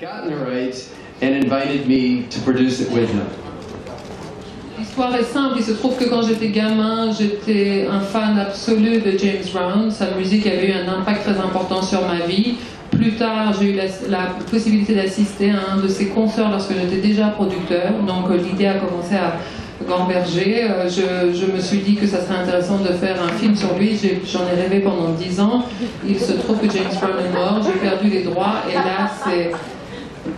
gotten the rights and invited me to produce it with him. L'histoire est simple, il se trouve que quand j'étais gamin, j'étais un fan absolu de James Brown. Sa musique avait eu un impact très important sur ma vie. Plus tard, j'ai eu la possibilité d'assister à un de ses concerts lorsque j'étais déjà producteur. Donc l'idée a commencé à gamberger. Je me suis dit que ça serait intéressant de faire un film sur lui. J'en ai rêvé pendant 10 ans. Il se trouve que James Brown est mort, j'ai perdu les droits et là c'est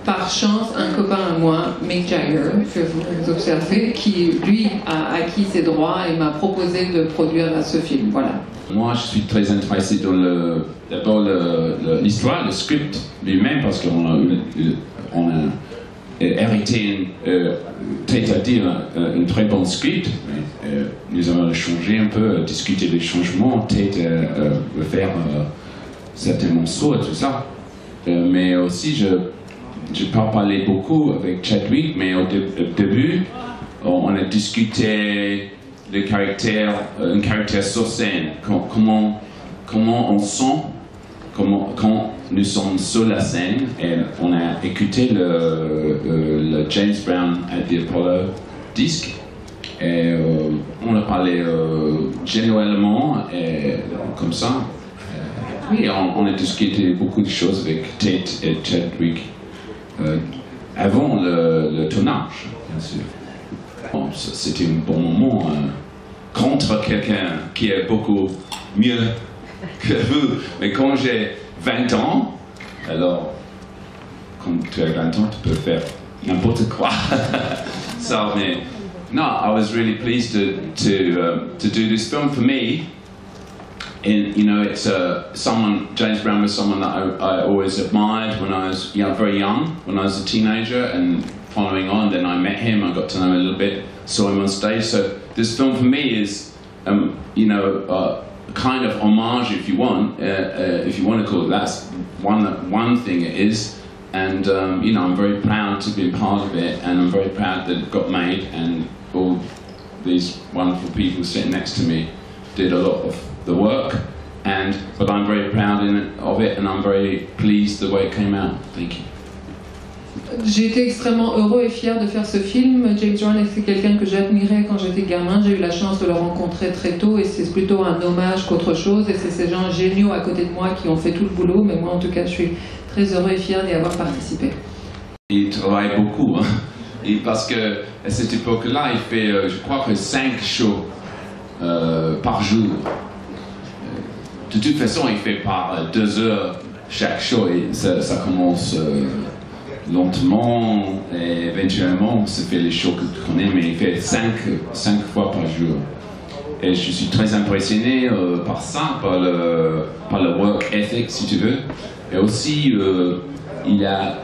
par chance un copain à moi, Mick Jagger, que vous observez, qui lui a acquis ses droits et m'a proposé de produire ce film. Voilà. Moi, je suis très intéressé dans d'abord l'histoire, le script lui-même, parce qu'on a hérité, c'est-à-dire une très bonne script. Mais, nous avons changé un peu, discuté des changements, faire certains morceaux et tout ça. Mais aussi, je n'ai pas parlé beaucoup avec Chadwick, mais au début, on a discuté un caractère sur scène, comment on sent quand nous sommes sur la scène, et on a écouté le James Brown at the Apollo disque, et on a parlé généralement, comme ça. Oui, on a discuté beaucoup de choses avec Tate et Chadwick avant le tournage, bien sûr. Bon, c'était un bon moment contre quelqu'un qui est beaucoup mieux que vous. Mais quand j'ai 20 ans, alors, quand tu as 20 ans, tu peux faire n'importe quoi. So, mais, no, I was really pleased to do this film for me. And, you know, it's James Brown was someone that I always admired when I was very young, when I was a teenager, and following on, then I met him, I got to know him a little bit, saw him on stage. So this film for me is, kind of homage, if you want to call it. That's one thing it is, and I'm very proud to be part of it, and I'm very proud that it got made, and all these wonderful people sitting next to me did a lot of the work, but I'm very proud of it, and I'm very pleased the way it came out. Thank you. J'ai été extrêmement heureux et fier de faire ce film. James Brown était quelqu'un que j'admirais quand j'étais gamin. J'ai eu la chance de le rencontrer très tôt et c'est plutôt un hommage qu'autre chose. Et c'est ces gens géniaux à côté de moi qui ont fait tout le boulot. Mais moi, en tout cas, je suis très heureux et fier d'y avoir participé. Il travaille beaucoup, hein. Et parce que à cette époque-là, il fait, je crois que 5 shows par jour. De toute façon, il fait par 2 heures chaque show et ça commence lentement et éventuellement, ça fait les shows que tu connais, mais il fait 5 fois par jour. Et je suis très impressionné par ça, par le work ethic, si tu veux. Et aussi, il a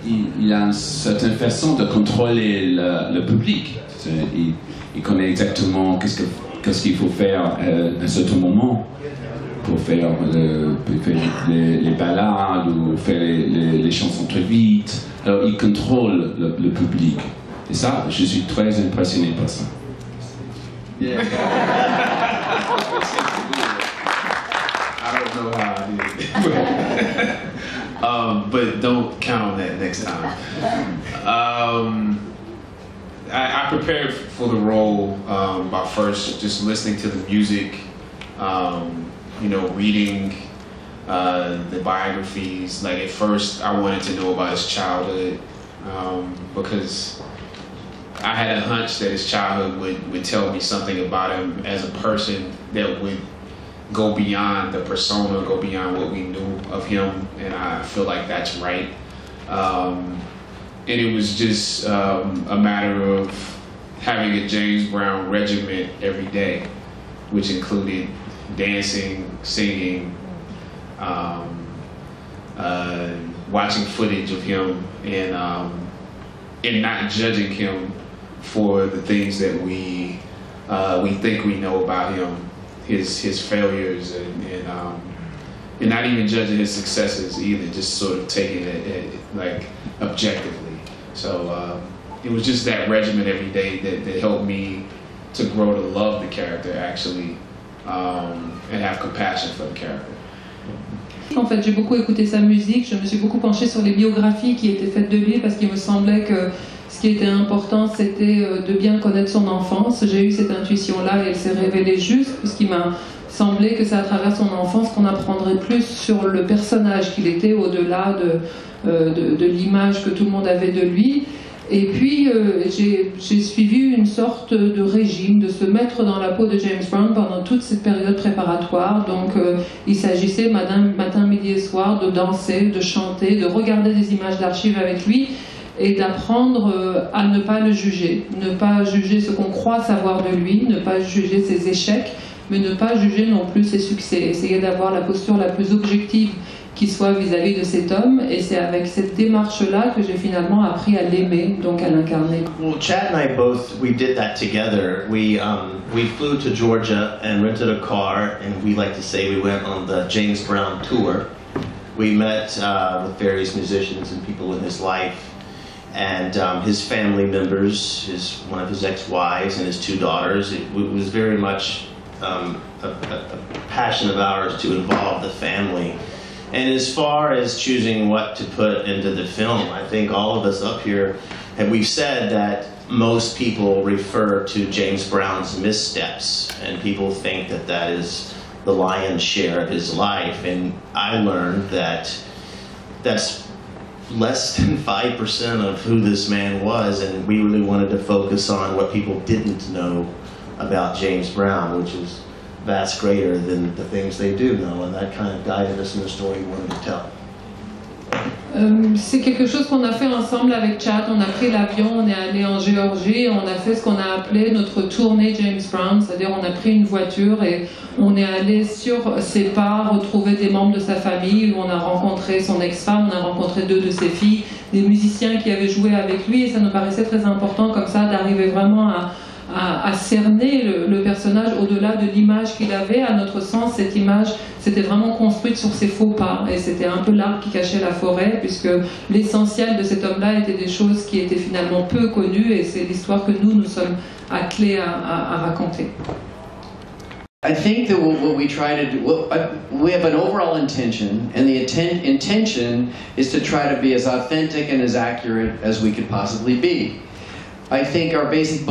une certaine façon de contrôler le public. Il connaît exactement qu'est-ce qu'il faut faire à un certain moment pour faire les ballades ou faire les chansons très vite. Alors il contrôle le public. Et ça, je suis très impressionné par ça. Yeah. I don't know how I did it. But don't count on that next time. I prepared for the role by first just listening to the music, reading the biographies. Like at first I wanted to know about his childhood because I had a hunch that his childhood would tell me something about him as a person that would go beyond the persona, go beyond what we knew of him, and I feel like that's right. And it was just a matter of having a James Brown regimen every day, which included dancing, singing, watching footage of him, and not judging him for the things that we think we know about him, his failures, and not even judging his successes either, just sort of taking it like objectively. So it was just that regimen every day that helped me to grow to love the character actually, and have compassion for the character. En fait, j'ai beaucoup écouté sa musique, je me suis beaucoup penchée sur les biographies qui étaient faites de lui parce qu'il me semblait que ce qui était important, c'était de bien connaître son enfance. J'ai eu cette intuition-là et elle s'est révélée juste puisqu'il m'a semblé que c'est à travers son enfance qu'on apprendrait plus sur le personnage qu'il était au-delà de l'image que tout le monde avait de lui. Et puis, j'ai suivi une sorte de régime, de se mettre dans la peau de James Brown pendant toute cette période préparatoire. Donc, il s'agissait matin, midi et soir de danser, de chanter, de regarder des images d'archives avec lui et d'apprendre à ne pas le juger. Ne pas juger ce qu'on croit savoir de lui, ne pas juger ses échecs, mais ne pas juger non plus ses succès. Essayer d'avoir la posture la plus objective qui soit vis-à-vis de cet homme, et c'est avec cette démarche-là que j'ai finalement appris à l'aimer, donc à l'incarner. Well, Chad and I both, we did that together. We flew to Georgia and rented a car, and we like to say we went on the James Brown tour. We met with various musicians and people in his life, and his family members, one of his ex-wives and his 2 daughters. It was very much a passion of ours to involve the family. And as far as choosing what to put into the film, I think all of us up here, we've said that most people refer to James Brown's missteps, and people think that that is the lion's share of his life. And I learned that that's less than 5% of who this man was, and we really wanted to focus on what people didn't know about James Brown, which is vast greater than the things they do know, and that kind of guided us in the story we wanted to tell. C'est quelque chose qu'on a fait ensemble avec Chad. On a pris l'avion, on est allé en Géorgie, on a fait ce qu'on a appelé notre tournée James Brown, c'est-à-dire on a pris une voiture et on est allé sur ses pas retrouver des membres de sa famille, où on a rencontré son ex-femme, on a rencontré 2 de ses filles, des musiciens qui avaient joué avec lui, et ça nous paraissait très important comme ça d'arriver vraiment à cerner le personnage au-delà de l'image qu'il avait. À notre sens, cette image s'était vraiment construite sur ses faux pas, et c'était un peu l'arbre qui cachait la forêt, puisque l'essentiel de cet homme-là était des choses qui étaient finalement peu connues, et c'est l'histoire que nous sommes attelés à raconter. I think that what we try to do, we have an overall intention, and the intention is to try to be as authentic and as accurate as we could possibly be. I think our basic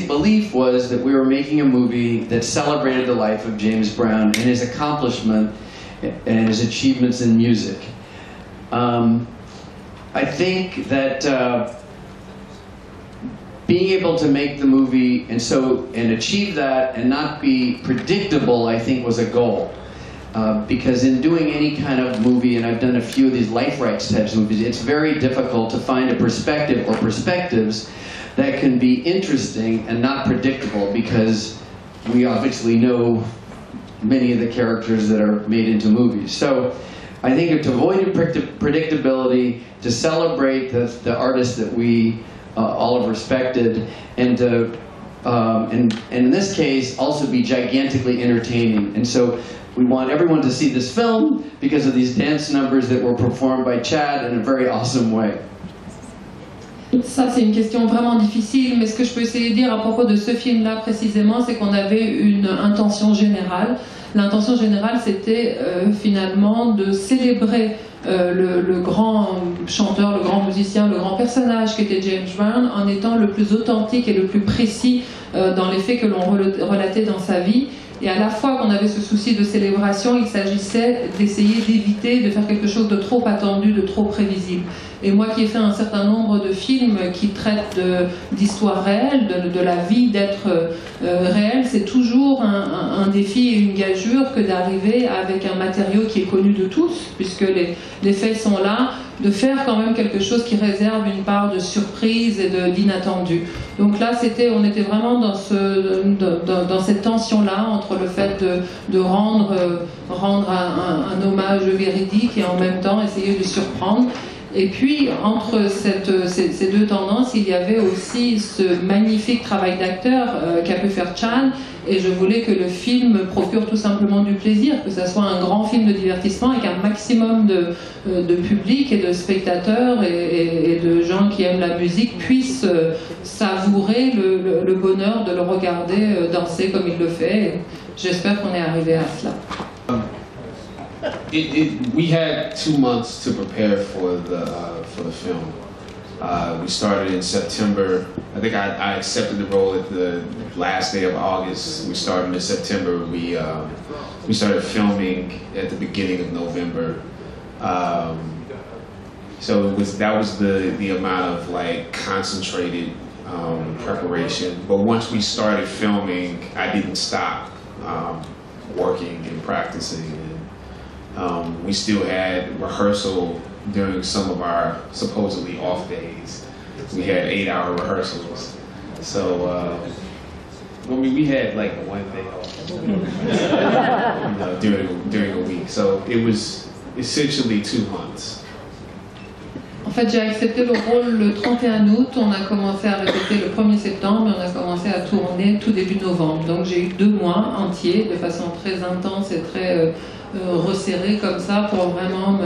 belief was that we were making a movie that celebrated the life of James Brown and his accomplishment and his achievements in music. I think that being able to make the movie and achieve that and not be predictable, I think, was a goal. Because in doing any kind of movie, and I've done a few of these life rights types of movies, it's very difficult to find a perspective or perspectives that can be interesting and not predictable, because we obviously know many of the characters that are made into movies. So I think to avoid predictability, to celebrate the artists that we all have respected, and to, and in this case, also be gigantically entertaining. And so we want everyone to see this film because of these dance numbers that were performed by Chad in a very awesome way. Ça, c'est une question vraiment difficile, mais ce que je peux essayer de dire à propos de ce film-là précisément, c'est qu'on avait une intention générale. L'intention générale, c'était finalement de célébrer le grand chanteur, le grand musicien, le grand personnage qui était James Brown, en étant le plus authentique et le plus précis dans les faits que l'on relatait dans sa vie. Et à la fois qu'on avait ce souci de célébration, il s'agissait d'essayer d'éviter de faire quelque chose de trop attendu, de trop prévisible. Et moi qui ai fait un certain nombre de films qui traitent d'histoires réelles, de la vie d'être réel, c'est toujours un défi et une gageure que d'arriver avec un matériau qui est connu de tous, puisque les faits sont là, de faire quand même quelque chose qui réserve une part de surprise et d'inattendu. Donc là, on était vraiment dans cette tension-là entre le fait de rendre un hommage véridique et en même temps essayer de surprendre. Et puis, entre ces deux tendances, il y avait aussi ce magnifique travail d'acteur qu'a pu faire Chan, et je voulais que le film procure tout simplement du plaisir, que ça soit un grand film de divertissement et qu'un maximum de public et de spectateurs et de gens qui aiment la musique puissent savourer le bonheur de le regarder danser comme il le fait. J'espère qu'on est arrivé à cela. We had 2 months to prepare for the film. We started in September. I think I accepted the role at the last day of August. We started in September. We started filming at the beginning of November. So that was the amount of like concentrated preparation. But once we started filming, I didn't stop working and practicing. And, we still had rehearsal during some of our supposedly off days. We had 8-hour rehearsals. So, I mean, we had like one day off during a week. So it was essentially 2 months. En fait, j'ai accepté le rôle le 31 août, on a commencé à répéter le 1er septembre et on a commencé à tourner tout début novembre. Donc j'ai eu 2 mois entiers de façon très intense et très resserrée comme ça pour vraiment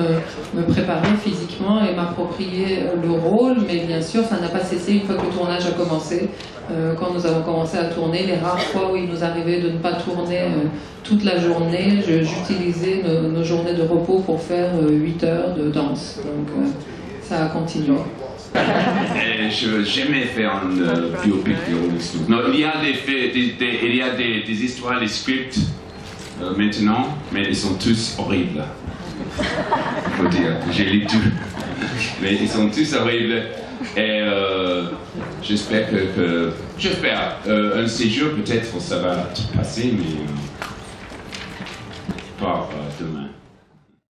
me préparer physiquement et m'approprier le rôle. Mais bien sûr, ça n'a pas cessé une fois que le tournage a commencé. Quand nous avons commencé à tourner, les rares fois où il nous arrivait de ne pas tourner toute la journée, j'utilisais nos journées de repos pour faire 8 heures de danse. Donc ça a continué. Je veux jamais faire un biopic de Rolling Stones. Non, il y a des histoires, des scripts maintenant, mais ils sont tous horribles. Il faut dire, j'ai lu tout. Mais ils sont tous horribles. Et j'espère un séjour peut-être ça va passer, mais pas demain.